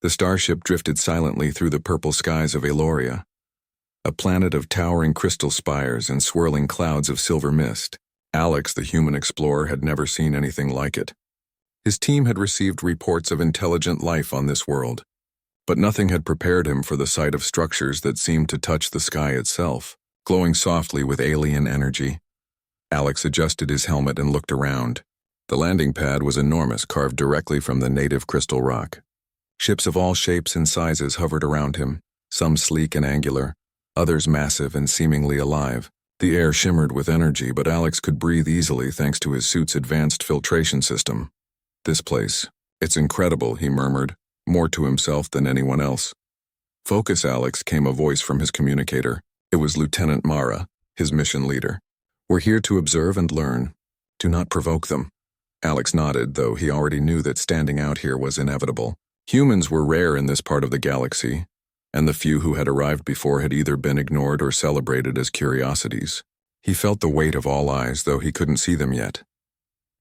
The starship drifted silently through the purple skies of Aloria, a planet of towering crystal spires and swirling clouds of silver mist. Alex, the human explorer, had never seen anything like it. His team had received reports of intelligent life on this world, but nothing had prepared him for the sight of structures that seemed to touch the sky itself, glowing softly with alien energy. Alex adjusted his helmet and looked around. The landing pad was enormous, carved directly from the native crystal rock. Ships of all shapes and sizes hovered around him, some sleek and angular, others massive and seemingly alive. The air shimmered with energy, but Alex could breathe easily thanks to his suit's advanced filtration system. "This place, it's incredible," he murmured, more to himself than anyone else. "Focus, Alex," came a voice from his communicator. It was Lieutenant Mara, his mission leader. "We're here to observe and learn. Do not provoke them." Alex nodded, though he already knew that standing out here was inevitable. Humans were rare in this part of the galaxy, and the few who had arrived before had either been ignored or celebrated as curiosities. He felt the weight of all eyes, though he couldn't see them yet.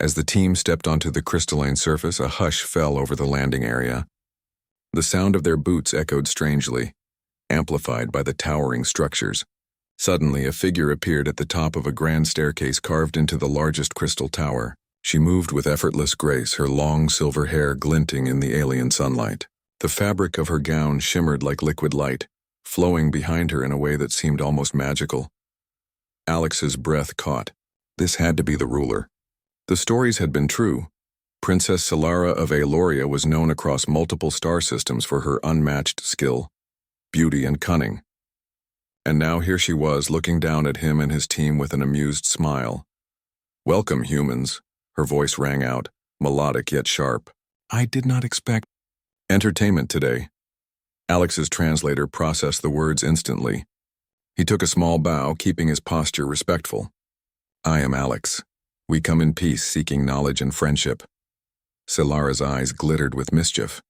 As the team stepped onto the crystalline surface, a hush fell over the landing area. The sound of their boots echoed strangely, amplified by the towering structures. Suddenly, a figure appeared at the top of a grand staircase carved into the largest crystal tower. She moved with effortless grace, her long silver hair glinting in the alien sunlight. The fabric of her gown shimmered like liquid light, flowing behind her in a way that seemed almost magical. Alex's breath caught. This had to be the ruler. The stories had been true. Princess Solara of Aloria was known across multiple star systems for her unmatched skill, beauty, and cunning. And now here she was, looking down at him and his team with an amused smile. "Welcome, humans," her voice rang out, melodic yet sharp. "I did not expect entertainment today." Alex's translator processed the words instantly. He took a small bow, keeping his posture respectful. "I am Alex. We come in peace, seeking knowledge and friendship." Solara's eyes glittered with mischief.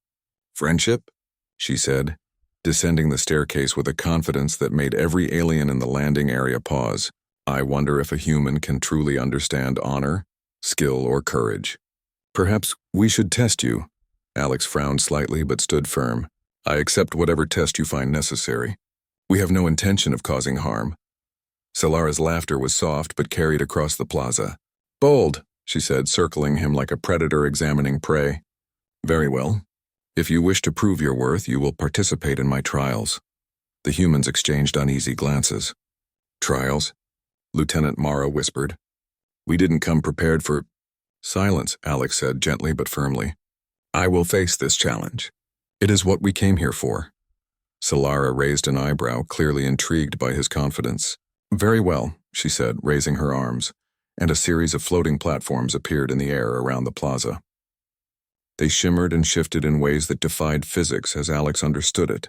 "Friendship?" she said, descending the staircase with a confidence that made every alien in the landing area pause. "I wonder if a human can truly understand honor, skill, or courage." "Perhaps we should test you." Alex frowned slightly but stood firm. "I accept whatever test you find necessary. We have no intention of causing harm." Solara's laughter was soft but carried across the plaza. "Bold," she said, circling him like a predator examining prey. "Very well. If you wish to prove your worth, you will participate in my trials." The humans exchanged uneasy glances. "Trials?" Lieutenant Mara whispered. "We didn't come prepared for—" "Silence," Alex said gently but firmly. "I will face this challenge. It is what we came here for." Solara raised an eyebrow, clearly intrigued by his confidence. "Very well," she said, raising her arms, and a series of floating platforms appeared in the air around the plaza. They shimmered and shifted in ways that defied physics as Alex understood it.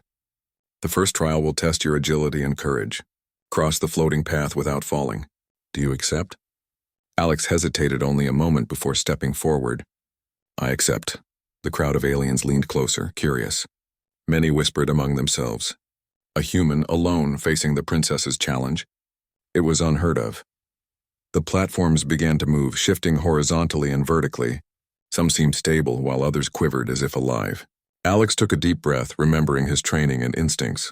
"The first trial will test your agility and courage. Cross the floating path without falling. Do you accept?" Alex hesitated only a moment before stepping forward. "I accept." The crowd of aliens leaned closer, curious. Many whispered among themselves. A human alone facing the princess's challenge? It was unheard of. The platforms began to move, shifting horizontally and vertically. Some seemed stable, while others quivered as if alive. Alex took a deep breath, remembering his training and instincts.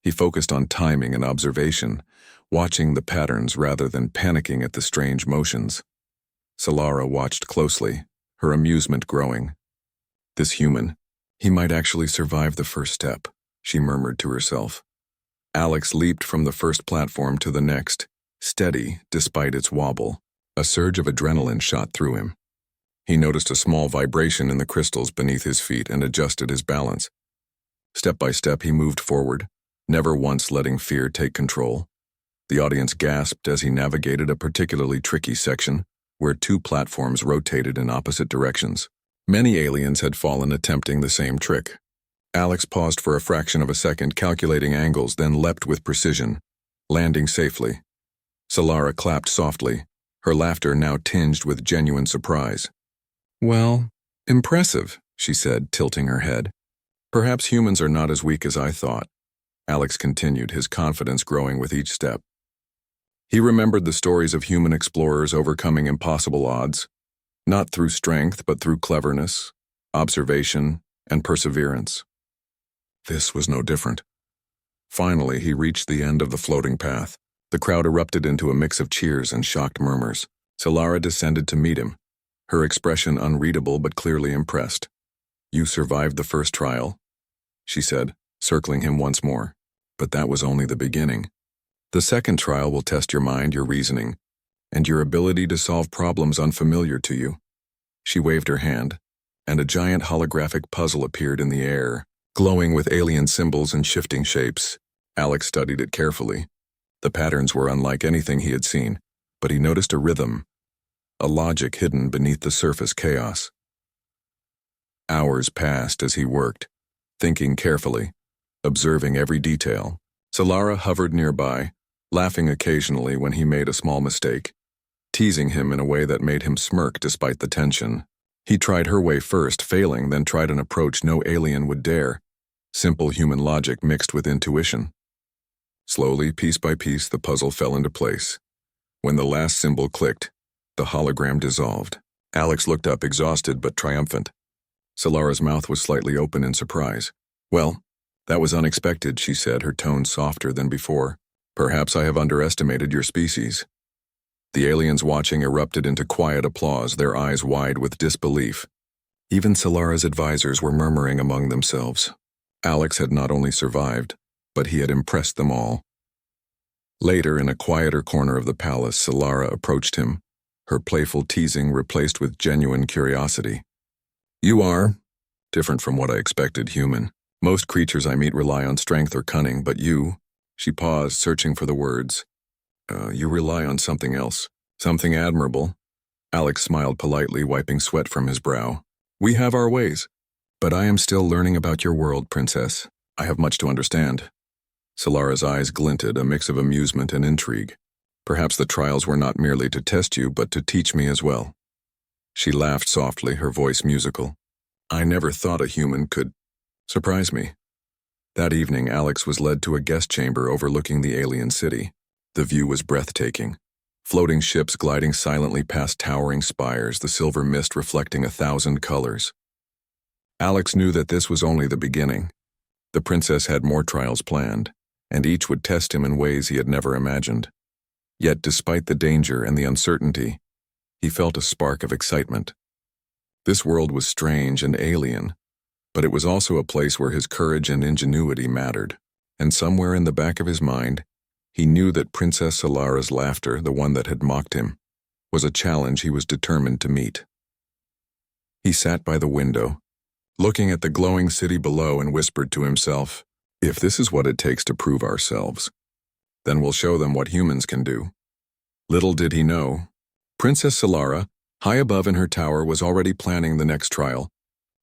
He focused on timing and observation, watching the patterns rather than panicking at the strange motions. Solara watched closely, her amusement growing. This human, he might actually survive the first step, she murmured to herself. Alex leaped from the first platform to the next, steady despite its wobble. A surge of adrenaline shot through him. He noticed a small vibration in the crystals beneath his feet and adjusted his balance. Step by step he moved forward, never once letting fear take control. The audience gasped as he navigated a particularly tricky section, where two platforms rotated in opposite directions. Many aliens had fallen attempting the same trick. Alex paused for a fraction of a second, calculating angles, then leapt with precision, landing safely. Solara clapped softly, her laughter now tinged with genuine surprise. "Well, impressive," she said, tilting her head. "Perhaps humans are not as weak as I thought." Alex continued, his confidence growing with each step. He remembered the stories of human explorers overcoming impossible odds, not through strength but through cleverness, observation, and perseverance. This was no different. Finally, he reached the end of the floating path. The crowd erupted into a mix of cheers and shocked murmurs. Solara descended to meet him, her expression unreadable but clearly impressed. "You survived the first trial," she said, circling him once more. "But that was only the beginning. The second trial will test your mind, your reasoning, and your ability to solve problems unfamiliar to you." She waved her hand, and a giant holographic puzzle appeared in the air, glowing with alien symbols and shifting shapes. Alex studied it carefully. The patterns were unlike anything he had seen, but he noticed a rhythm, a logic hidden beneath the surface chaos. Hours passed as he worked, thinking carefully, observing every detail. Solara hovered nearby, laughing occasionally when he made a small mistake, teasing him in a way that made him smirk despite the tension. He tried her way first, failing, then tried an approach no alien would dare, simple human logic mixed with intuition. Slowly, piece by piece, the puzzle fell into place. When the last symbol clicked, the hologram dissolved. Alex looked up, exhausted but triumphant. Solara's mouth was slightly open in surprise. "Well, that was unexpected," she said, her tone softer than before. "Perhaps I have underestimated your species." The aliens watching erupted into quiet applause, their eyes wide with disbelief. Even Solara's advisors were murmuring among themselves. Alex had not only survived, but he had impressed them all. Later, in a quieter corner of the palace, Solara approached him, her playful teasing replaced with genuine curiosity. "You are different from what I expected, human. Most creatures I meet rely on strength or cunning, but you—" She paused, searching for the words. "You rely on something else. Something admirable." Alex smiled politely, wiping sweat from his brow. "We have our ways. But I am still learning about your world, Princess. I have much to understand." Solara's eyes glinted, a mix of amusement and intrigue. "Perhaps the trials were not merely to test you, but to teach me as well." She laughed softly, her voice musical. "I never thought a human could surprise me." That evening, Alex was led to a guest chamber overlooking the alien city. The view was breathtaking. Floating ships gliding silently past towering spires, the silver mist reflecting 1,000 colors. Alex knew that this was only the beginning. The princess had more trials planned, and each would test him in ways he had never imagined. Yet, despite the danger and the uncertainty, he felt a spark of excitement. This world was strange and alien, but it was also a place where his courage and ingenuity mattered. And somewhere in the back of his mind, he knew that Princess Solara's laughter, the one that had mocked him, was a challenge he was determined to meet. He sat by the window, looking at the glowing city below, and whispered to himself, "If this is what it takes to prove ourselves, then we'll show them what humans can do." Little did he know, Princess Solara, high above in her tower, was already planning the next trial,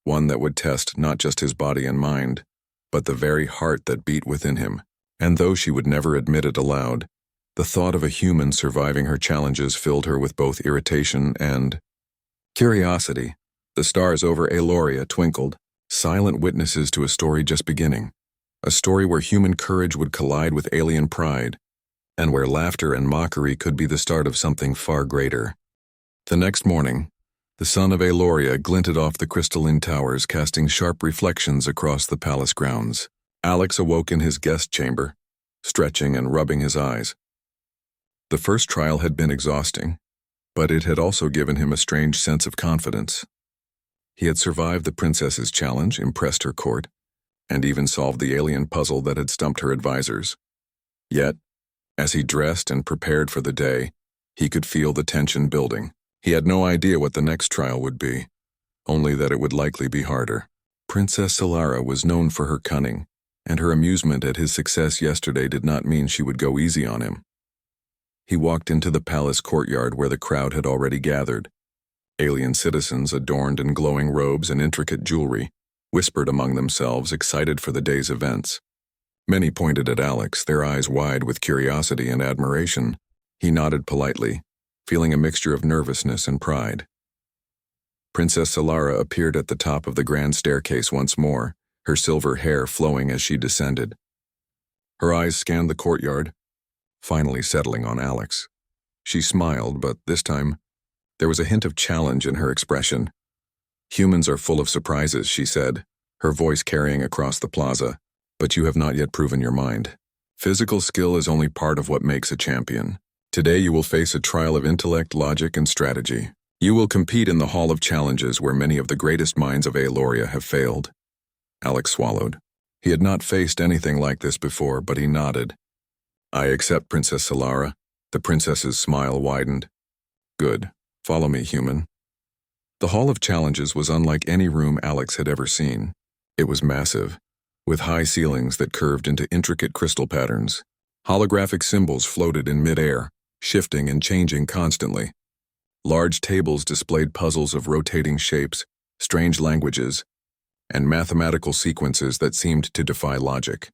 one that would test not just his body and mind, but the very heart that beat within him. And though she would never admit it aloud, the thought of a human surviving her challenges filled her with both irritation and curiosity. The stars over Eloria twinkled, silent witnesses to a story just beginning. A story where human courage would collide with alien pride, and where laughter and mockery could be the start of something far greater. The next morning, the sun of Eloria glinted off the crystalline towers, casting sharp reflections across the palace grounds. Alex awoke in his guest chamber, stretching and rubbing his eyes. The first trial had been exhausting, but it had also given him a strange sense of confidence. He had survived the princess's challenge, impressed her court, and even solved the alien puzzle that had stumped her advisors. Yet, as he dressed and prepared for the day, he could feel the tension building. He had no idea what the next trial would be, only that it would likely be harder. Princess Solara was known for her cunning, and her amusement at his success yesterday did not mean she would go easy on him. He walked into the palace courtyard where the crowd had already gathered. Alien citizens, adorned in glowing robes and intricate jewelry, whispered among themselves, excited for the day's events. Many pointed at Alex, their eyes wide with curiosity and admiration. He nodded politely, feeling a mixture of nervousness and pride. Princess Solara appeared at the top of the grand staircase once more, her silver hair flowing as she descended. Her eyes scanned the courtyard, finally settling on Alex. She smiled, but this time, there was a hint of challenge in her expression. "Humans are full of surprises," she said, her voice carrying across the plaza. But you have not yet proven your mind. Physical skill is only part of what makes a champion. Today you will face a trial of intellect, logic, and strategy. You will compete in the Hall of Challenges where many of the greatest minds of Aloria have failed. Alex swallowed. He had not faced anything like this before, but he nodded. I accept, Princess Solara. The princess's smile widened. Good. Follow me, human. The Hall of Challenges was unlike any room Alex had ever seen. It was massive, with high ceilings that curved into intricate crystal patterns. Holographic symbols floated in mid-air, shifting and changing constantly. Large tables displayed puzzles of rotating shapes, strange languages, and mathematical sequences that seemed to defy logic.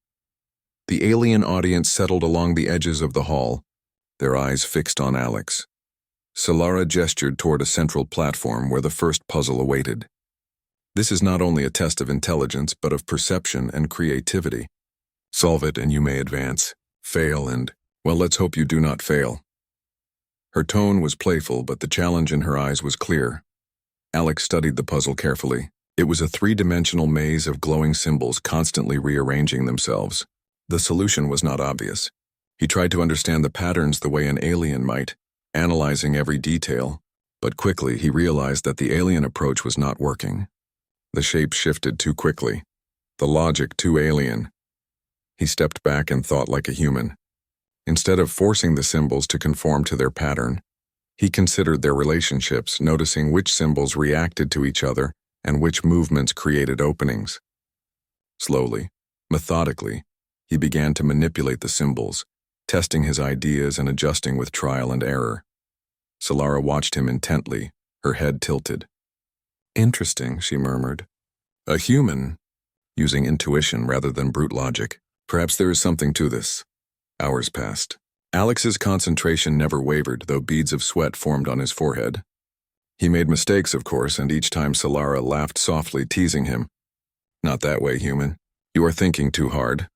The alien audience settled along the edges of the hall, their eyes fixed on Alex. Solara gestured toward a central platform where the first puzzle awaited. This is not only a test of intelligence, but of perception and creativity. Solve it and you may advance. Fail and, well, let's hope you do not fail. Her tone was playful, but the challenge in her eyes was clear. Alex studied the puzzle carefully. It was a three-dimensional maze of glowing symbols constantly rearranging themselves. The solution was not obvious. He tried to understand the patterns the way an alien might, analyzing every detail, but quickly he realized that the alien approach was not working. The shape shifted too quickly, the logic too alien. He stepped back and thought like a human. Instead of forcing the symbols to conform to their pattern, he considered their relationships, noticing which symbols reacted to each other and which movements created openings. Slowly, methodically, he began to manipulate the symbols, testing his ideas and adjusting with trial and error. Solara watched him intently, her head tilted. Interesting, she murmured. A human, using intuition rather than brute logic. Perhaps there is something to this. Hours passed. Alex's concentration never wavered, though beads of sweat formed on his forehead. He made mistakes, of course, and each time Solara laughed softly, teasing him. Not that way, human. You are thinking too hard.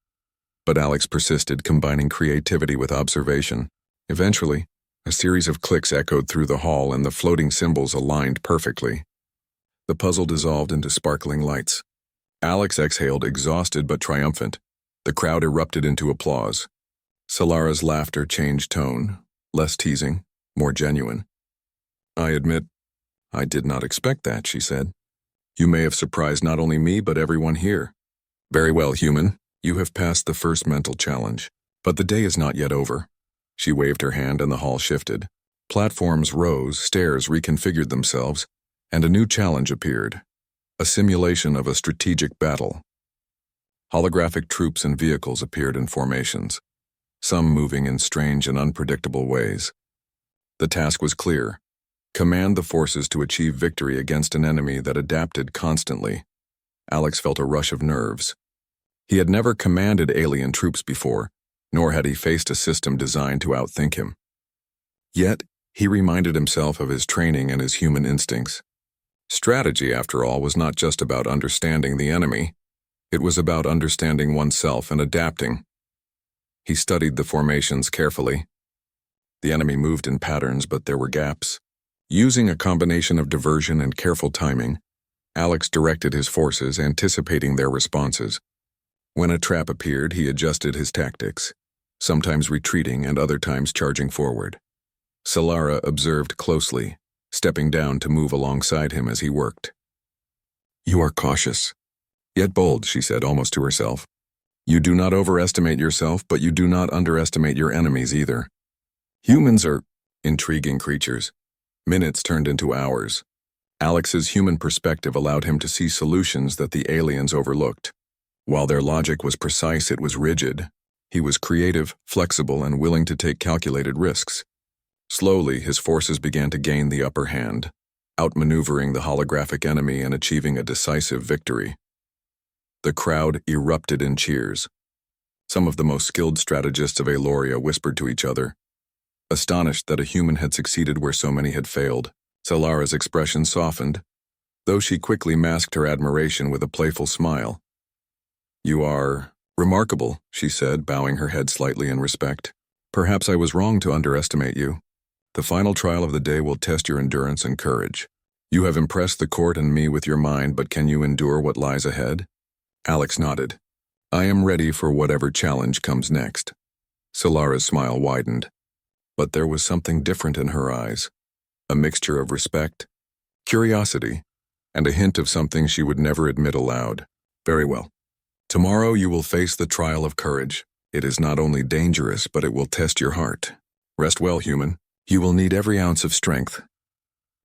But Alex persisted, combining creativity with observation. Eventually, a series of clicks echoed through the hall and the floating symbols aligned perfectly. The puzzle dissolved into sparkling lights. Alex exhaled, exhausted but triumphant. The crowd erupted into applause. Solara's laughter changed tone, less teasing, more genuine. I admit, I did not expect that, she said. You may have surprised not only me but everyone here. Very well, human. You have passed the first mental challenge. But the day is not yet over. She waved her hand and the hall shifted. Platforms rose, stairs reconfigured themselves, and a new challenge appeared. A simulation of a strategic battle. Holographic troops and vehicles appeared in formations, some moving in strange and unpredictable ways. The task was clear. Command the forces to achieve victory against an enemy that adapted constantly. Alex felt a rush of nerves. He had never commanded alien troops before, nor had he faced a system designed to outthink him. Yet, he reminded himself of his training and his human instincts. Strategy, after all, was not just about understanding the enemy. It was about understanding oneself and adapting. He studied the formations carefully. The enemy moved in patterns, but there were gaps. Using a combination of diversion and careful timing, Alex directed his forces, anticipating their responses. When a trap appeared, he adjusted his tactics, sometimes retreating and other times charging forward. Solara observed closely, stepping down to move alongside him as he worked. You are cautious, yet bold, she said almost to herself. You do not overestimate yourself, but you do not underestimate your enemies either. Humans are intriguing creatures. Minutes turned into hours. Alex's human perspective allowed him to see solutions that the aliens overlooked. While their logic was precise, it was rigid. He was creative, flexible, and willing to take calculated risks. Slowly, his forces began to gain the upper hand, outmaneuvering the holographic enemy and achieving a decisive victory. The crowd erupted in cheers. Some of the most skilled strategists of Aloria whispered to each other, astonished that a human had succeeded where so many had failed. Solara's expression softened, though she quickly masked her admiration with a playful smile. You are remarkable, she said, bowing her head slightly in respect. Perhaps I was wrong to underestimate you. The final trial of the day will test your endurance and courage. You have impressed the court and me with your mind, but can you endure what lies ahead? Alex nodded. I am ready for whatever challenge comes next. Solara's smile widened, but there was something different in her eyes. A mixture of respect, curiosity, and a hint of something she would never admit aloud. Very well. Tomorrow you will face the trial of courage. It is not only dangerous, but it will test your heart. Rest well, human. You will need every ounce of strength.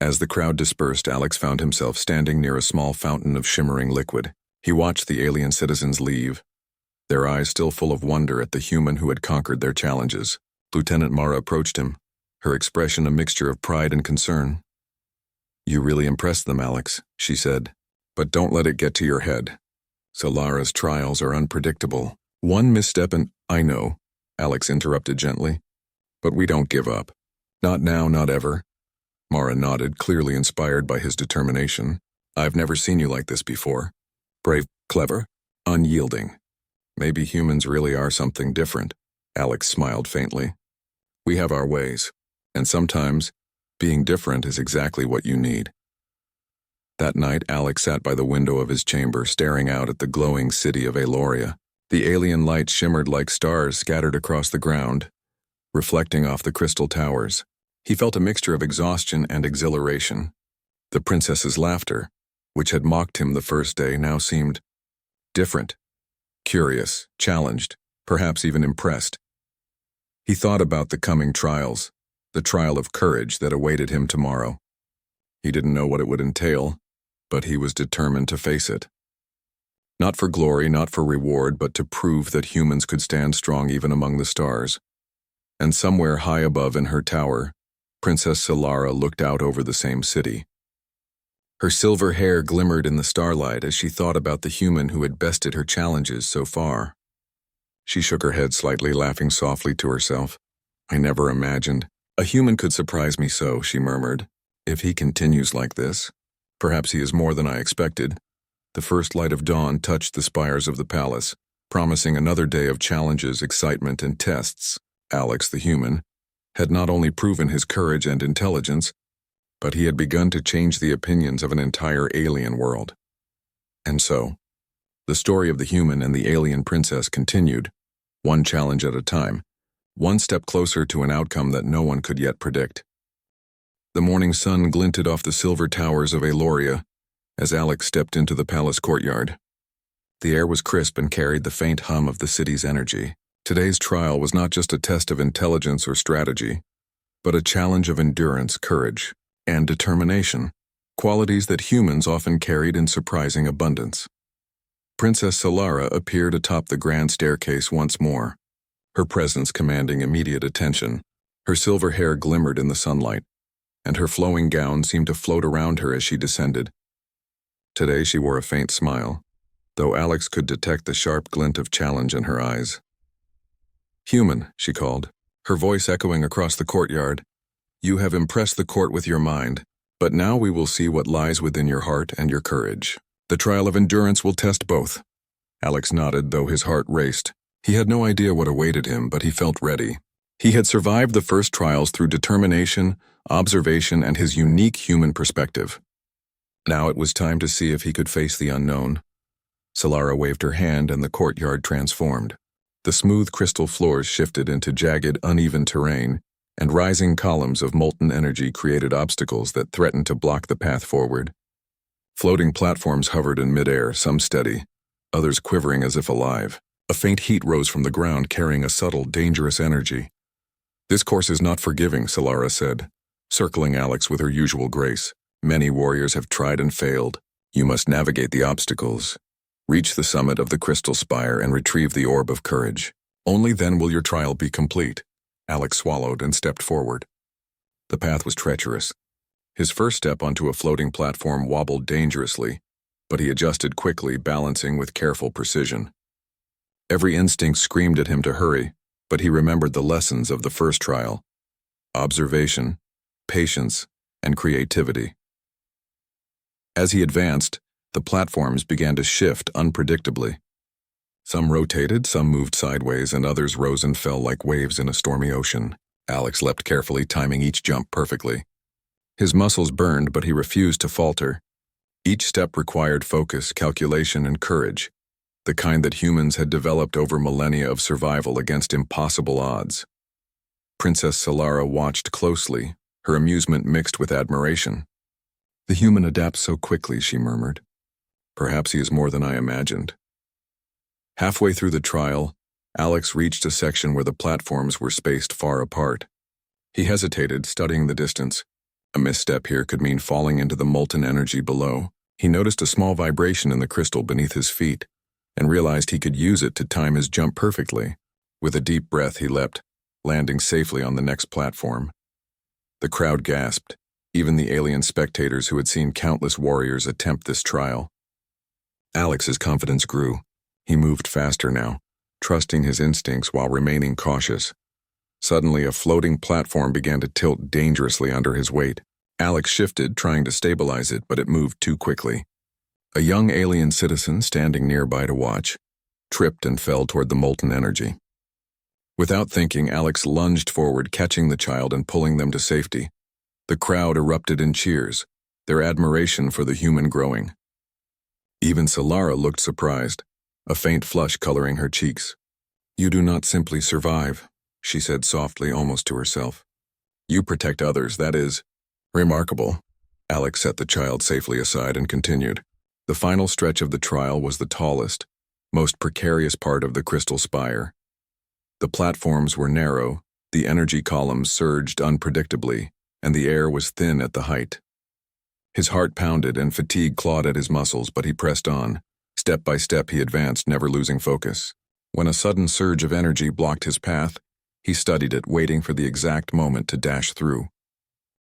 As the crowd dispersed, Alex found himself standing near a small fountain of shimmering liquid. He watched the alien citizens leave, their eyes still full of wonder at the human who had conquered their challenges. Lieutenant Mara approached him, her expression a mixture of pride and concern. You really impressed them, Alex, she said. But don't let it get to your head. Solara's trials are unpredictable. One misstep and— I know, Alex interrupted gently. But we don't give up. Not now, not ever. Mara nodded, clearly inspired by his determination. I've never seen you like this before. Brave, clever, unyielding. Maybe humans really are something different. Alex smiled faintly. We have our ways, and sometimes being different is exactly what you need. That night, Alex sat by the window of his chamber, staring out at the glowing city of Aloria. The alien lights shimmered like stars scattered across the ground, reflecting off the crystal towers. He felt a mixture of exhaustion and exhilaration. The princess's laughter, which had mocked him the first day, now seemed different, curious, challenged, perhaps even impressed. He thought about the coming trials, the trial of courage that awaited him tomorrow. He didn't know what it would entail, but he was determined to face it. Not for glory, not for reward, but to prove that humans could stand strong even among the stars. And somewhere high above in her tower, Princess Solara looked out over the same city. Her silver hair glimmered in the starlight as she thought about the human who had bested her challenges so far. She shook her head slightly, laughing softly to herself. I never imagined a human could surprise me so, she murmured. If he continues like this, perhaps he is more than I expected. The first light of dawn touched the spires of the palace, promising another day of challenges, excitement, and tests. Alex, the human, had not only proven his courage and intelligence, but he had begun to change the opinions of an entire alien world. And so, the story of the human and the alien princess continued, one challenge at a time, one step closer to an outcome that no one could yet predict. The morning sun glinted off the silver towers of Aloria as Alex stepped into the palace courtyard. The air was crisp and carried the faint hum of the city's energy. Today's trial was not just a test of intelligence or strategy, but a challenge of endurance, courage, and determination, qualities that humans often carried in surprising abundance. Princess Solara appeared atop the grand staircase once more, her presence commanding immediate attention. Her silver hair glimmered in the sunlight, and her flowing gown seemed to float around her as she descended. Today she wore a faint smile, though Alex could detect the sharp glint of challenge in her eyes. Human, she called, her voice echoing across the courtyard. You have impressed the court with your mind, but now we will see what lies within your heart and your courage. The trial of endurance will test both. Alex nodded, though his heart raced. He had no idea what awaited him, but he felt ready. He had survived the first trials through determination, observation, and his unique human perspective. Now it was time to see if he could face the unknown. Solara waved her hand and the courtyard transformed. The smooth crystal floors shifted into jagged, uneven terrain, and rising columns of molten energy created obstacles that threatened to block the path forward. Floating platforms hovered in midair, some steady, others quivering as if alive. A faint heat rose from the ground, carrying a subtle, dangerous energy. This course is not forgiving, Solara said, circling Alex with her usual grace. Many warriors have tried and failed. You must navigate the obstacles, reach the summit of the crystal spire, and retrieve the orb of courage. Only then will your trial be complete. Alex swallowed and stepped forward. The path was treacherous. His first step onto a floating platform wobbled dangerously, but he adjusted quickly, balancing with careful precision. Every instinct screamed at him to hurry, but he remembered the lessons of the first trial: observation, patience, and creativity. As he advanced, the platforms began to shift unpredictably. Some rotated, some moved sideways, and others rose and fell like waves in a stormy ocean. Alex leapt carefully, timing each jump perfectly. His muscles burned, but he refused to falter. Each step required focus, calculation, and courage. the kind that humans had developed over millennia of survival against impossible odds. Princess Solara watched closely, her amusement mixed with admiration. "The human adapts so quickly," she murmured. "Perhaps he is more than I imagined." Halfway through the trial, Alex reached a section where the platforms were spaced far apart. He hesitated, studying the distance. A misstep here could mean falling into the molten energy below. He noticed a small vibration in the crystal beneath his feet, and realized he could use it to time his jump perfectly. With a deep breath, he leapt, landing safely on the next platform. The crowd gasped, even the alien spectators who had seen countless warriors attempt this trial. Alex's confidence grew. He moved faster now, trusting his instincts while remaining cautious. Suddenly, a floating platform began to tilt dangerously under his weight. Alex shifted, trying to stabilize it, but it moved too quickly. A young alien citizen standing nearby to watch tripped and fell toward the molten energy. Without thinking, Alex lunged forward, catching the child and pulling them to safety. The crowd erupted in cheers, their admiration for the human growing. Even Solara looked surprised, a faint flush coloring her cheeks. "You do not simply survive," she said softly, almost to herself. "You protect others, that is remarkable." Alex set the child safely aside and continued. The final stretch of the trial was the tallest, most precarious part of the crystal spire. The platforms were narrow, the energy columns surged unpredictably, and the air was thin at the height. His heart pounded and fatigue clawed at his muscles, but he pressed on. Step by step he advanced, never losing focus. When a sudden surge of energy blocked his path, he studied it, waiting for the exact moment to dash through.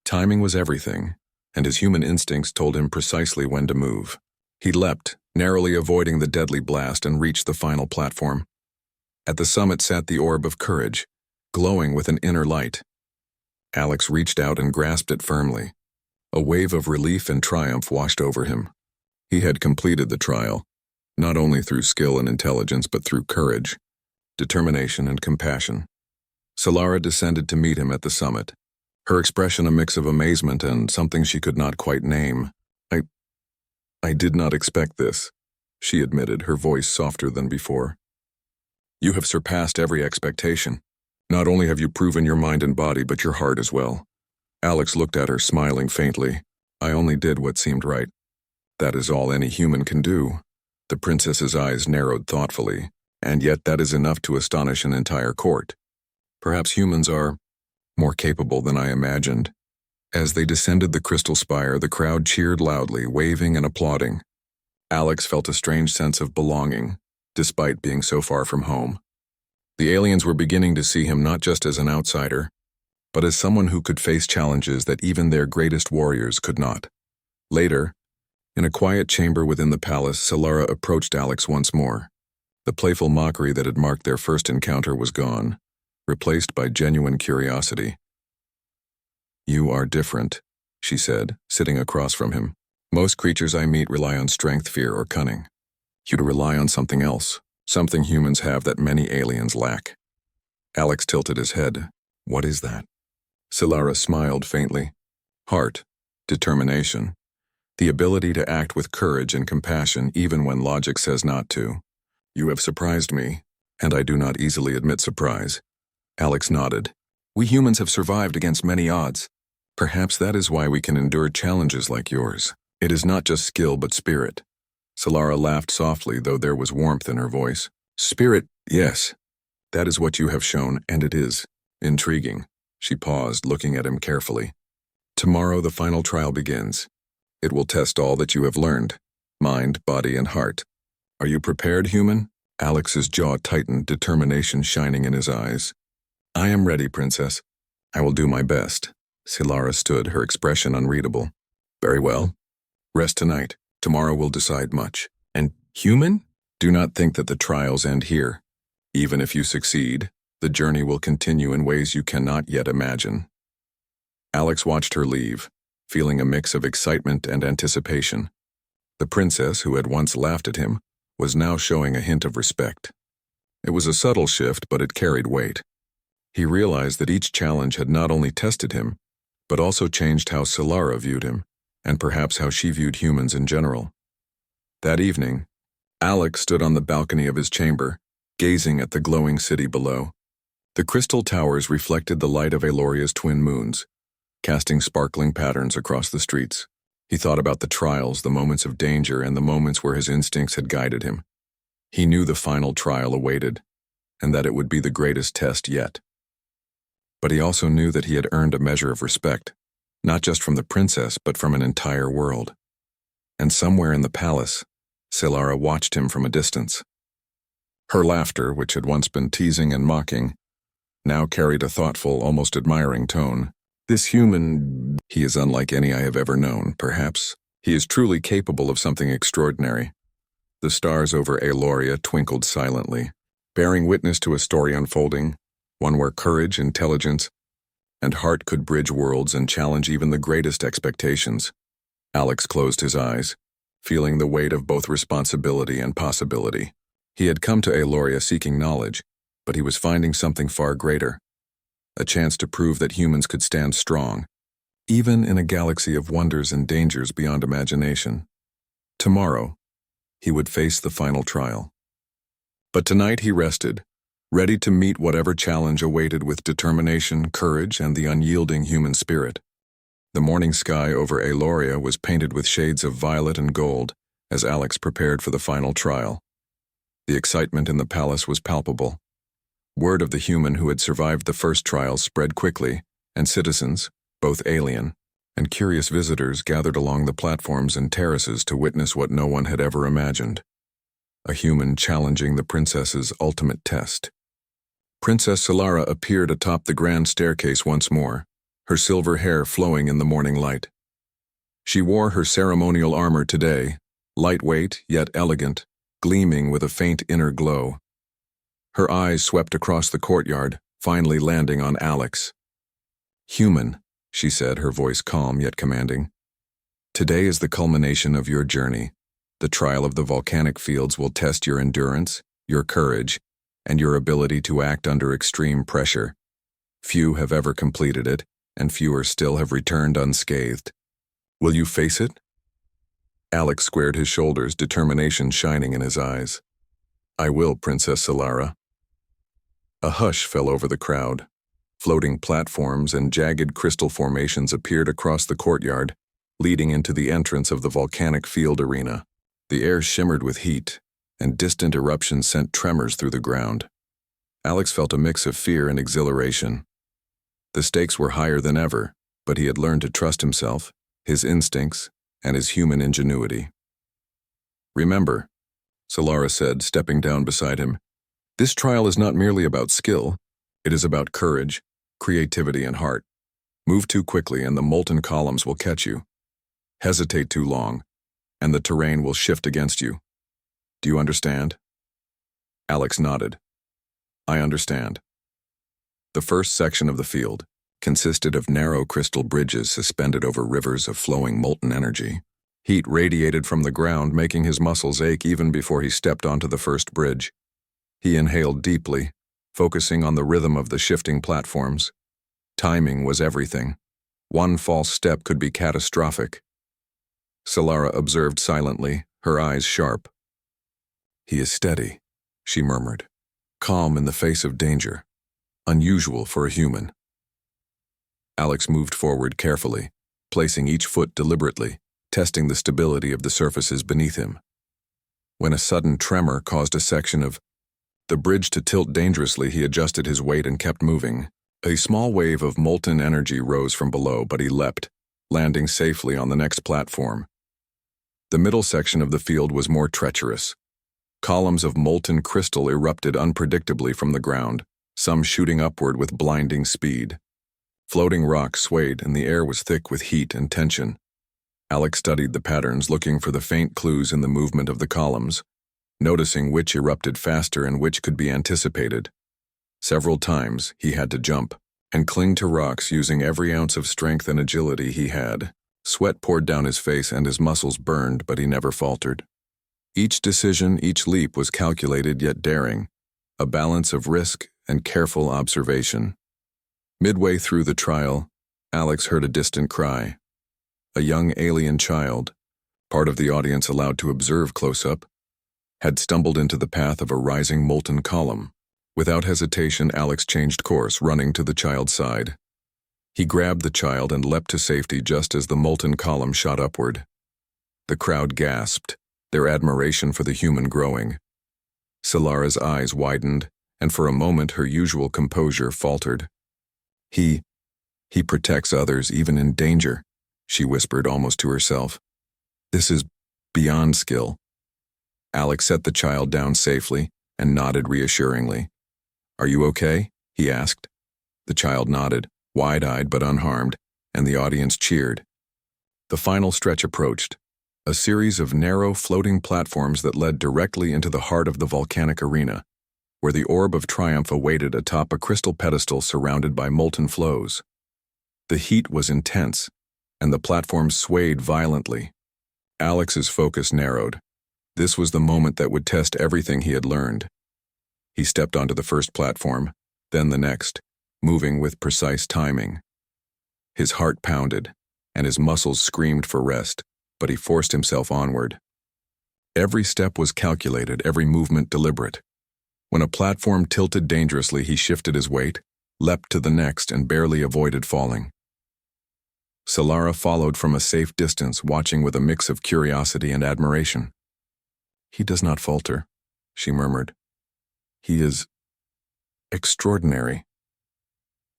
Timing was everything, and his human instincts told him precisely when to move. He leapt, narrowly avoiding the deadly blast, and reached the final platform. At the summit sat the orb of courage, glowing with an inner light. Alex reached out and grasped it firmly. A wave of relief and triumph washed over him. He had completed the trial, not only through skill and intelligence, but through courage, determination, and compassion. Solara descended to meet him at the summit, her expression a mix of amazement and something she could not quite name. I did not expect this," she admitted, her voice softer than before. "You have surpassed every expectation. Not only have you proven your mind and body, but your heart as well." Alex looked at her, smiling faintly. "I only did what seemed right. That is all any human can do." The princess's eyes narrowed thoughtfully. "And yet that is enough to astonish an entire court. Perhaps humans are more capable than I imagined." As they descended the crystal spire, the crowd cheered loudly, waving and applauding. Alex felt a strange sense of belonging, despite being so far from home. The aliens were beginning to see him not just as an outsider, but as someone who could face challenges that even their greatest warriors could not. Later, in a quiet chamber within the palace, Solara approached Alex once more. The playful mockery that had marked their first encounter was gone, replaced by genuine curiosity. "You are different," she said, sitting across from him. "Most creatures I meet rely on strength, fear, or cunning. You rely on something else, something humans have that many aliens lack." Alex tilted his head. "What is that?" Solara smiled faintly. "Heart, determination, the ability to act with courage and compassion even when logic says not to. You have surprised me, and I do not easily admit surprise." Alex nodded. "We humans have survived against many odds. Perhaps that is why we can endure challenges like yours. It is not just skill but spirit." Solara laughed softly, though there was warmth in her voice. "Spirit, yes. That is what you have shown, and it is intriguing." She paused, looking at him carefully. "Tomorrow the final trial begins. It will test all that you have learned, mind, body, and heart. Are you prepared, human?" Alex's jaw tightened, determination shining in his eyes. "I am ready, princess. I will do my best." Solara stood, her expression unreadable. "Very well. Rest tonight. Tomorrow will decide much. And, human? Do not think that the trials end here. Even if you succeed, the journey will continue in ways you cannot yet imagine." Alex watched her leave, feeling a mix of excitement and anticipation. The princess, who had once laughed at him, was now showing a hint of respect. It was a subtle shift, but it carried weight. He realized that each challenge had not only tested him, but also changed how Solara viewed him, and perhaps how she viewed humans in general. That evening, Alex stood on the balcony of his chamber, gazing at the glowing city below. The crystal towers reflected the light of Eloria's twin moons, casting sparkling patterns across the streets. He thought about the trials, the moments of danger, and the moments where his instincts had guided him. He knew the final trial awaited, and that it would be the greatest test yet. But he also knew that he had earned a measure of respect, not just from the princess, but from an entire world. And somewhere in the palace, Solara watched him from a distance. Her laughter, which had once been teasing and mocking, now carried a thoughtful, almost admiring tone. This human, he is unlike any I have ever known, perhaps. He is truly capable of something extraordinary. The stars over Eloria twinkled silently, bearing witness to a story unfolding, one where courage, intelligence, and heart could bridge worlds and challenge even the greatest expectations. Alex closed his eyes, feeling the weight of both responsibility and possibility. He had come to Eloria seeking knowledge, but he was finding something far greater. A chance to prove that humans could stand strong, even in a galaxy of wonders and dangers beyond imagination. Tomorrow, he would face the final trial. But tonight he rested, ready to meet whatever challenge awaited with determination, courage, and the unyielding human spirit. The morning sky over Eloria was painted with shades of violet and gold as Alex prepared for the final trial. The excitement in the palace was palpable. Word of the human who had survived the first trial spread quickly, and citizens, both alien and curious visitors, gathered along the platforms and terraces to witness what no one had ever imagined. A human challenging the princess's ultimate test. Princess Solara appeared atop the grand staircase once more, her silver hair flowing in the morning light. She wore her ceremonial armor today, lightweight yet elegant, gleaming with a faint inner glow. Her eyes swept across the courtyard, finally landing on Alex. "Human," she said, her voice calm yet commanding. "Today is the culmination of your journey. The trial of the volcanic fields will test your endurance, your courage, and your ability to act under extreme pressure. Few have ever completed it, and fewer still have returned unscathed. Will you face it?" Alex squared his shoulders, determination shining in his eyes. "I will, Princess Solara." A hush fell over the crowd. Floating platforms and jagged crystal formations appeared across the courtyard, leading into the entrance of the volcanic field arena. The air shimmered with heat, and distant eruptions sent tremors through the ground. Alex felt a mix of fear and exhilaration. The stakes were higher than ever, but he had learned to trust himself, his instincts, and his human ingenuity. "Remember," Solara said, stepping down beside him, "this trial is not merely about skill. It is about courage, creativity, and heart. Move too quickly and the molten columns will catch you. Hesitate too long, and the terrain will shift against you. Do you understand?" Alex nodded. "I understand." The first section of the field consisted of narrow crystal bridges suspended over rivers of flowing molten energy. Heat radiated from the ground, making his muscles ache even before he stepped onto the first bridge. He inhaled deeply, focusing on the rhythm of the shifting platforms. Timing was everything. One false step could be catastrophic. Solara observed silently, her eyes sharp. "He is steady," she murmured, "calm in the face of danger. Unusual for a human." Alex moved forward carefully, placing each foot deliberately, testing the stability of the surfaces beneath him. When a sudden tremor caused a section of the bridge to tilt dangerously, he adjusted his weight and kept moving. A small wave of molten energy rose from below, but he leapt, landing safely on the next platform. The middle section of the field was more treacherous. Columns of molten crystal erupted unpredictably from the ground, some shooting upward with blinding speed. Floating rocks swayed, and the air was thick with heat and tension. Alex studied the patterns, looking for the faint clues in the movement of the columns, noticing which erupted faster and which could be anticipated. Several times, he had to jump and cling to rocks, using every ounce of strength and agility he had. Sweat poured down his face and his muscles burned, but he never faltered. Each decision, each leap was calculated yet daring, a balance of risk and careful observation. Midway through the trial, Alex heard a distant cry. A young alien child, part of the audience allowed to observe close up, had stumbled into the path of a rising molten column. Without hesitation, Alex changed course, running to the child's side. He grabbed the child and leapt to safety just as the molten column shot upward. The crowd gasped, their admiration for the human growing. Solara's eyes widened, and for a moment her usual composure faltered. He protects others even in danger, she whispered almost to herself. This is beyond skill. Alex set the child down safely and nodded reassuringly. Are you okay? He asked. The child nodded, wide-eyed but unharmed, and the audience cheered. The final stretch approached, a series of narrow floating platforms that led directly into the heart of the volcanic arena, where the orb of triumph awaited atop a crystal pedestal surrounded by molten flows. The heat was intense, and the platforms swayed violently. Alex's focus narrowed. This was the moment that would test everything he had learned. He stepped onto the first platform, then the next, moving with precise timing. His heart pounded, and his muscles screamed for rest, but he forced himself onward. Every step was calculated, every movement deliberate. When a platform tilted dangerously, he shifted his weight, leapt to the next, and barely avoided falling. Solara followed from a safe distance, watching with a mix of curiosity and admiration. He does not falter, she murmured. He is extraordinary.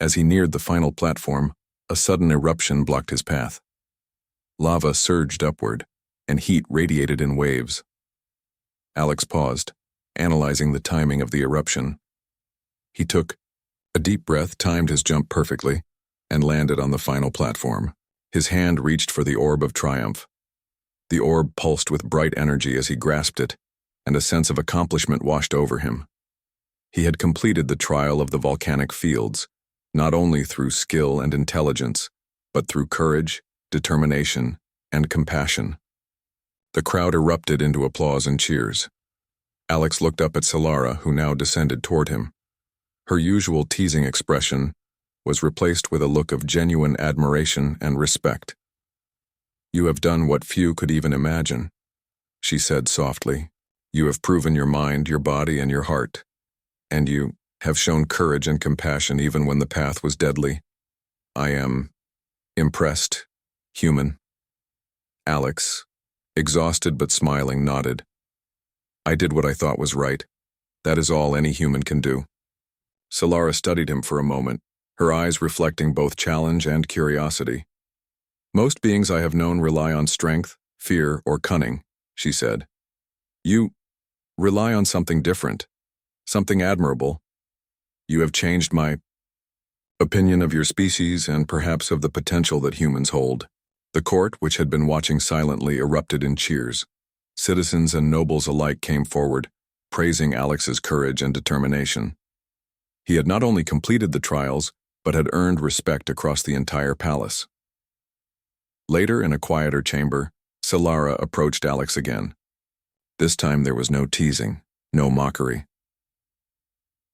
As he neared the final platform, a sudden eruption blocked his path. Lava surged upward, and heat radiated in waves. Alex paused, analyzing the timing of the eruption. He took a deep breath, timed his jump perfectly, and landed on the final platform. His hand reached for the orb of triumph. The orb pulsed with bright energy as he grasped it, and a sense of accomplishment washed over him. He had completed the trial of the volcanic fields, not only through skill and intelligence, but through courage, determination, and compassion. The crowd erupted into applause and cheers. Alex looked up at Solara, who now descended toward him. Her usual teasing expression was replaced with a look of genuine admiration and respect. You have done what few could even imagine, she said softly. You have proven your mind, your body, and your heart. And you have shown courage and compassion even when the path was deadly. I am impressed, human. Alex, exhausted but smiling, nodded. I did what I thought was right. That is all any human can do. Solara studied him for a moment, her eyes reflecting both challenge and curiosity. Most beings I have known rely on strength, fear, or cunning, she said. You rely on something different, something admirable. You have changed my opinion of your species and perhaps of the potential that humans hold. The court, which had been watching silently, erupted in cheers. Citizens and nobles alike came forward, praising Alex's courage and determination. He had not only completed the trials, but had earned respect across the entire palace. Later, in a quieter chamber, Solara approached Alex again. This time there was no teasing, no mockery.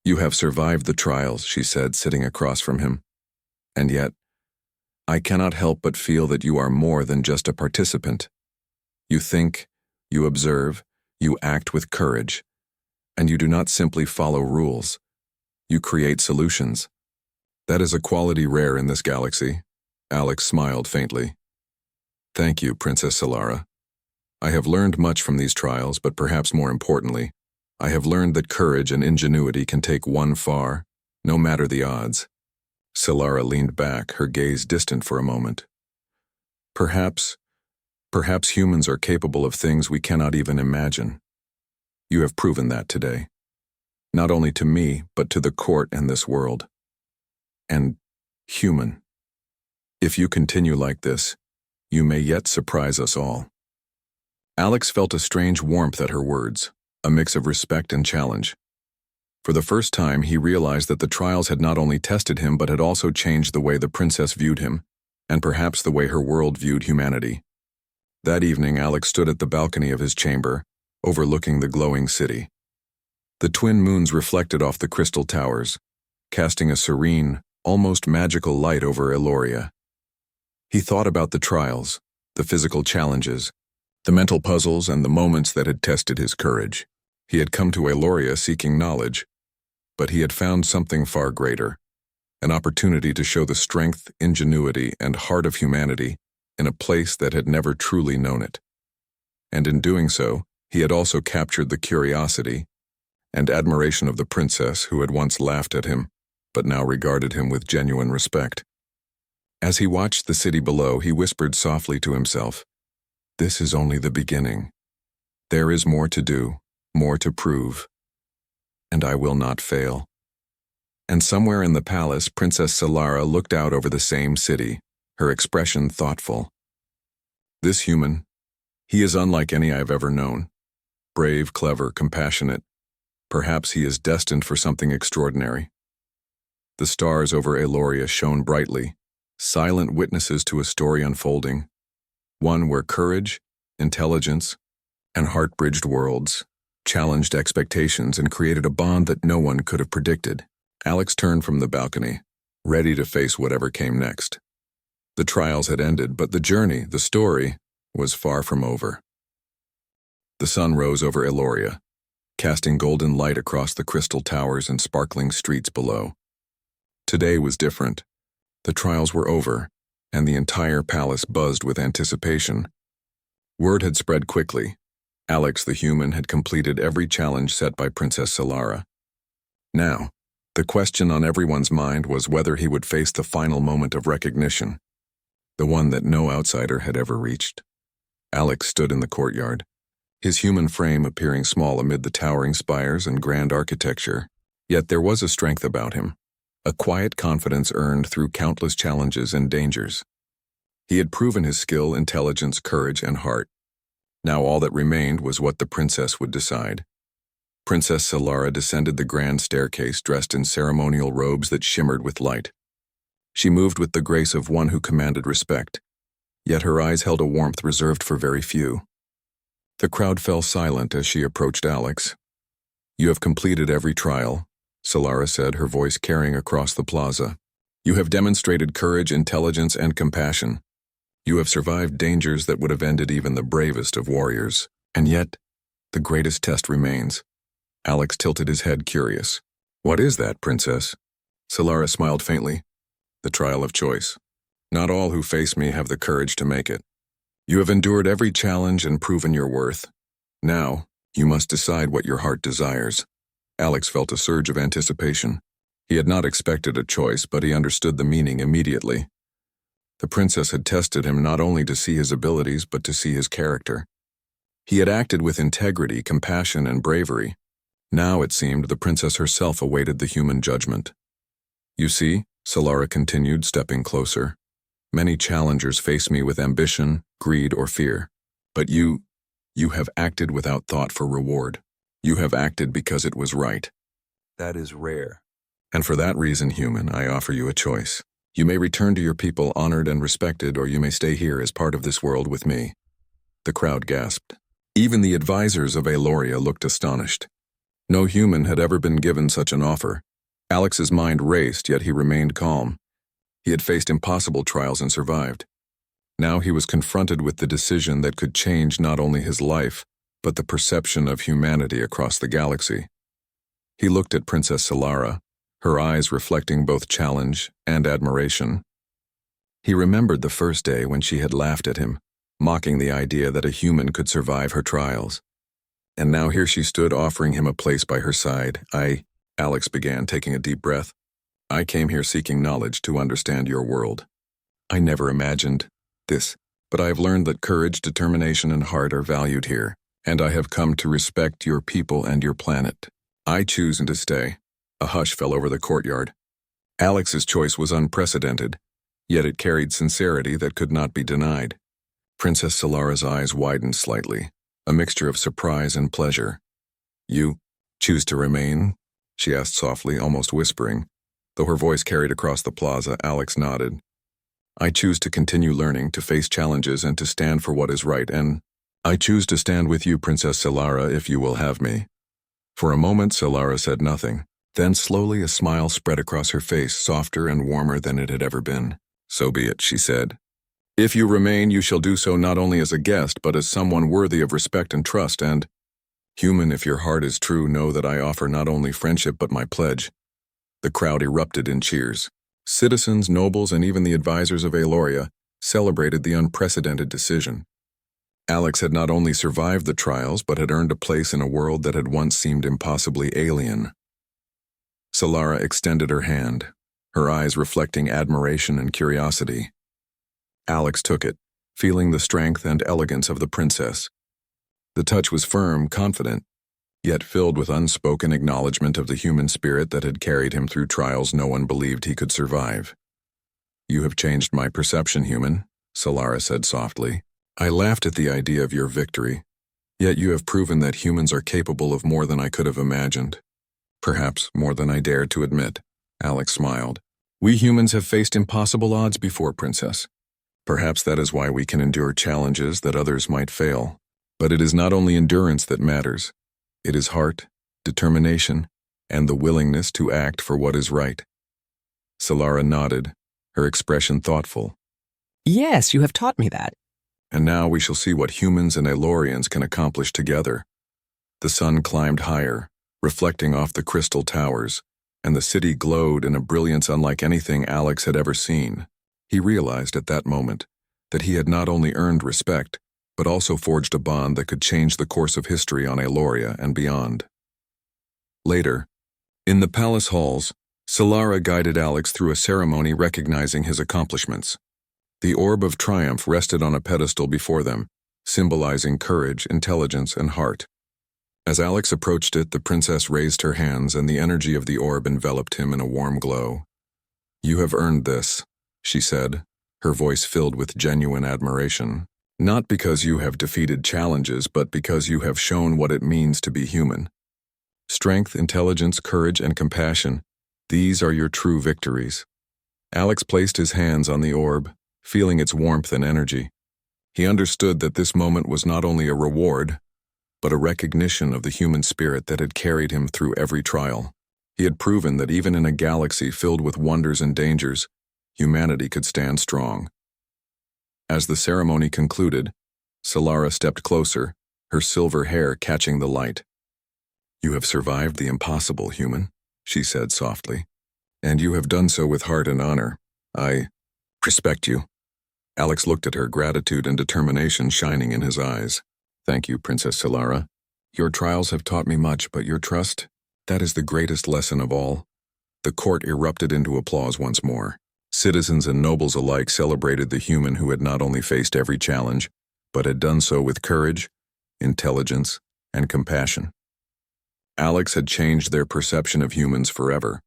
You have survived the trials, she said, sitting across from him. And yet, I cannot help but feel that you are more than just a participant. You think, you observe, you act with courage, and you do not simply follow rules. You create solutions. That is a quality rare in this galaxy. Alex smiled faintly. Thank you, Princess Solara. I have learned much from these trials, but perhaps more importantly, I have learned that courage and ingenuity can take one far, no matter the odds. Solara leaned back, her gaze distant for a moment. Perhaps humans are capable of things we cannot even imagine. You have proven that today. Not only to me, but to the court and this world. And human. If you continue like this, you may yet surprise us all. Alex felt a strange warmth at her words, a mix of respect and challenge. For the first time, he realized that the trials had not only tested him but had also changed the way the princess viewed him, and perhaps the way her world viewed humanity. That evening, Alex stood at the balcony of his chamber, overlooking the glowing city. The twin moons reflected off the crystal towers, casting a serene, almost magical light over Eloria. He thought about the trials, the physical challenges, the mental puzzles, and the moments that had tested his courage. He had come to Eloria seeking knowledge, but he had found something far greater, an opportunity to show the strength, ingenuity, and heart of humanity in a place that had never truly known it. And in doing so, he had also captured the curiosity and admiration of the princess who had once laughed at him, but now regarded him with genuine respect. As he watched the city below, he whispered softly to himself, "This is only the beginning. There is more to do, more to prove, and I will not fail." And somewhere in the palace, Princess Solara looked out over the same city, her expression thoughtful. This human, he is unlike any I have ever known. Brave, clever, compassionate. Perhaps he is destined for something extraordinary. The stars over Eloria shone brightly, silent witnesses to a story unfolding, one where courage, intelligence, and heart bridged worlds, challenged expectations, and created a bond that no one could have predicted. Alex turned from the balcony, ready to face whatever came next. The trials had ended, but the journey, the story, was far from over. The sun rose over Eloria, casting golden light across the crystal towers and sparkling streets below. Today was different. The trials were over, and the entire palace buzzed with anticipation. Word had spread quickly. Alex the human had completed every challenge set by Princess Solara. Now, the question on everyone's mind was whether he would face the final moment of recognition, the one that no outsider had ever reached. Alex stood in the courtyard, his human frame appearing small amid the towering spires and grand architecture. Yet there was a strength about him, a quiet confidence earned through countless challenges and dangers. He had proven his skill, intelligence, courage, and heart. Now all that remained was what the princess would decide. Princess Solara descended the grand staircase dressed in ceremonial robes that shimmered with light. She moved with the grace of one who commanded respect, yet her eyes held a warmth reserved for very few. The crowd fell silent as she approached Alex. "You have completed every trial," Solara said, her voice carrying across the plaza. "You have demonstrated courage, intelligence, and compassion. You have survived dangers that would have ended even the bravest of warriors. And yet, the greatest test remains." Alex tilted his head, curious. "What is that, princess?" Solara smiled faintly. "The trial of choice. Not all who face me have the courage to make it. You have endured every challenge and proven your worth. Now, you must decide what your heart desires." Alex felt a surge of anticipation. He had not expected a choice, but he understood the meaning immediately. The princess had tested him not only to see his abilities, but to see his character. He had acted with integrity, compassion, and bravery. Now, it seemed, the princess herself awaited the human judgment. "You see," Solara continued, stepping closer, "many challengers face me with ambition, greed, or fear. But you have acted without thought for reward. You have acted because it was right. That is rare. And for that reason, human, I offer you a choice. You may return to your people honored and respected, or you may stay here as part of this world with me." The crowd gasped. Even the advisors of Eloria looked astonished. No human had ever been given such an offer. Alex's mind raced, yet he remained calm. He had faced impossible trials and survived. Now he was confronted with the decision that could change not only his life, but the perception of humanity across the galaxy. He looked at Princess Solara, her eyes reflecting both challenge and admiration. He remembered the first day when she had laughed at him, mocking the idea that a human could survive her trials. And now here she stood offering him a place by her side. Alex began, taking a deep breath. "I came here seeking knowledge to understand your world. I never imagined this, but I have learned that courage, determination, and heart are valued here, and I have come to respect your people and your planet. I choose to stay." A hush fell over the courtyard. Alex's choice was unprecedented, yet it carried sincerity that could not be denied. Princess Solara's eyes widened slightly, a mixture of surprise and pleasure. "You choose to remain?" she asked softly, almost whispering. Though her voice carried across the plaza, Alex nodded. "I choose to continue learning, to face challenges, and to stand for what is right, and I choose to stand with you, Princess Solara, if you will have me." For a moment, Solara said nothing. Then slowly a smile spread across her face, softer and warmer than it had ever been. "So be it," she said. "If you remain, you shall do so not only as a guest, but as someone worthy of respect and trust, and..." Human, if your heart is true, know that I offer not only friendship but my pledge. The crowd erupted in cheers. Citizens, nobles, and even the advisors of Aloria celebrated the unprecedented decision. Alex had not only survived the trials but had earned a place in a world that had once seemed impossibly alien. Solara extended her hand, her eyes reflecting admiration and curiosity. Alex took it, feeling the strength and elegance of the princess. The touch was firm, confident, yet filled with unspoken acknowledgement of the human spirit that had carried him through trials no one believed he could survive. "You have changed my perception, human," Solara said softly. "I laughed at the idea of your victory, yet you have proven that humans are capable of more than I could have imagined. Perhaps more than I dared to admit." Alex smiled. "We humans have faced impossible odds before, Princess. Perhaps that is why we can endure challenges that others might fail. But it is not only endurance that matters. It is heart, determination, and the willingness to act for what is right." Solara nodded, her expression thoughtful. "Yes, you have taught me that." "And now we shall see what humans and Alorians can accomplish together." The sun climbed higher, reflecting off the crystal towers, and the city glowed in a brilliance unlike anything Alex had ever seen. He realized at that moment that he had not only earned respect, but also forged a bond that could change the course of history on Aloria and beyond. Later, in the palace halls, Solara guided Alex through a ceremony recognizing his accomplishments. The orb of triumph rested on a pedestal before them, symbolizing courage, intelligence, and heart. As Alex approached it, the princess raised her hands and the energy of the orb enveloped him in a warm glow. "You have earned this," she said, her voice filled with genuine admiration. "Not because you have defeated challenges, but because you have shown what it means to be human. Strength, intelligence, courage, and compassion, these are your true victories." Alex placed his hands on the orb, feeling its warmth and energy. He understood that this moment was not only a reward, but a recognition of the human spirit that had carried him through every trial. He had proven that even in a galaxy filled with wonders and dangers, humanity could stand strong. As the ceremony concluded, Solara stepped closer, her silver hair catching the light. "You have survived the impossible, human," she said softly. "And you have done so with heart and honor. I respect you." Alex looked at her, gratitude and determination shining in his eyes. "Thank you, Princess Solara. Your trials have taught me much, but your trust, that is the greatest lesson of all." The court erupted into applause once more. Citizens and nobles alike celebrated the human who had not only faced every challenge, but had done so with courage, intelligence, and compassion. Alex had changed their perception of humans forever.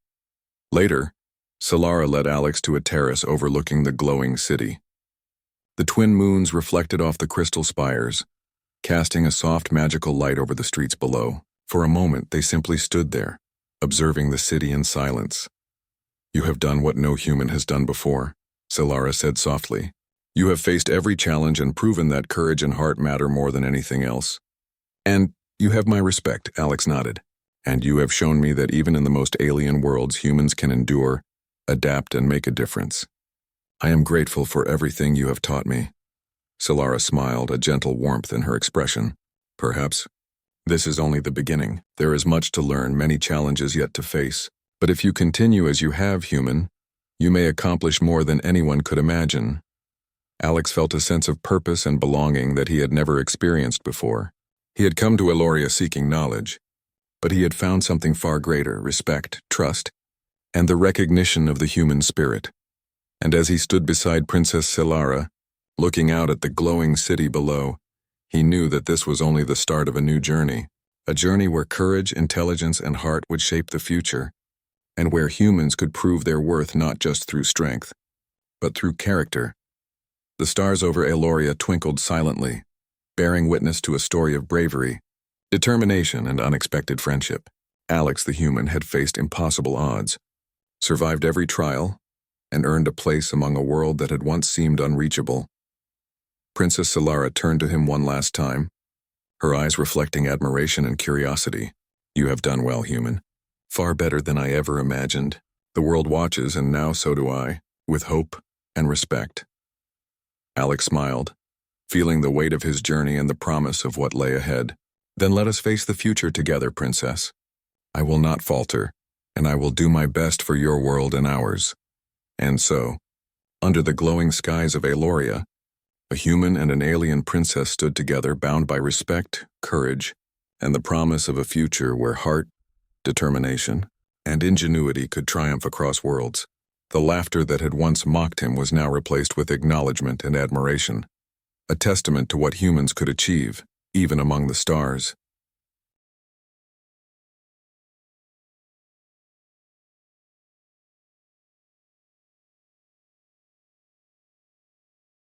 Later, Solara led Alex to a terrace overlooking the glowing city. The twin moons reflected off the crystal spires, casting a soft magical light over the streets below. For a moment, they simply stood there, observing the city in silence. "You have done what no human has done before," Solara said softly. "You have faced every challenge and proven that courage and heart matter more than anything else. And you have my respect," Alex nodded. "And you have shown me that even in the most alien worlds, humans can endure, adapt, and make a difference. I am grateful for everything you have taught me." Solara smiled, a gentle warmth in her expression. "Perhaps this is only the beginning. There is much to learn, many challenges yet to face. But if you continue as you have, human, you may accomplish more than anyone could imagine." Alex felt a sense of purpose and belonging that he had never experienced before. He had come to Aloria seeking knowledge, but he had found something far greater: respect, trust, and the recognition of the human spirit. And as he stood beside Princess Solara, looking out at the glowing city below, he knew that this was only the start of a new journey, a journey where courage, intelligence, and heart would shape the future, and where humans could prove their worth not just through strength, but through character. The stars over Aloria twinkled silently, bearing witness to a story of bravery, determination, and unexpected friendship. Alex the human had faced impossible odds, survived every trial, and earned a place among a world that had once seemed unreachable. Princess Solara turned to him one last time, her eyes reflecting admiration and curiosity. "You have done well, human. Far better than I ever imagined. The world watches, and now so do I, with hope and respect." Alex smiled, feeling the weight of his journey and the promise of what lay ahead. Then let us face the future together, Princess. I will not falter, and I will do my best for your world and ours. And so, under the glowing skies of Aloria, a human and an alien princess stood together, bound by respect, courage, and the promise of a future where heart, determination, and ingenuity could triumph across worlds. The laughter that had once mocked him was now replaced with acknowledgement and admiration, a testament to what humans could achieve, even among the stars.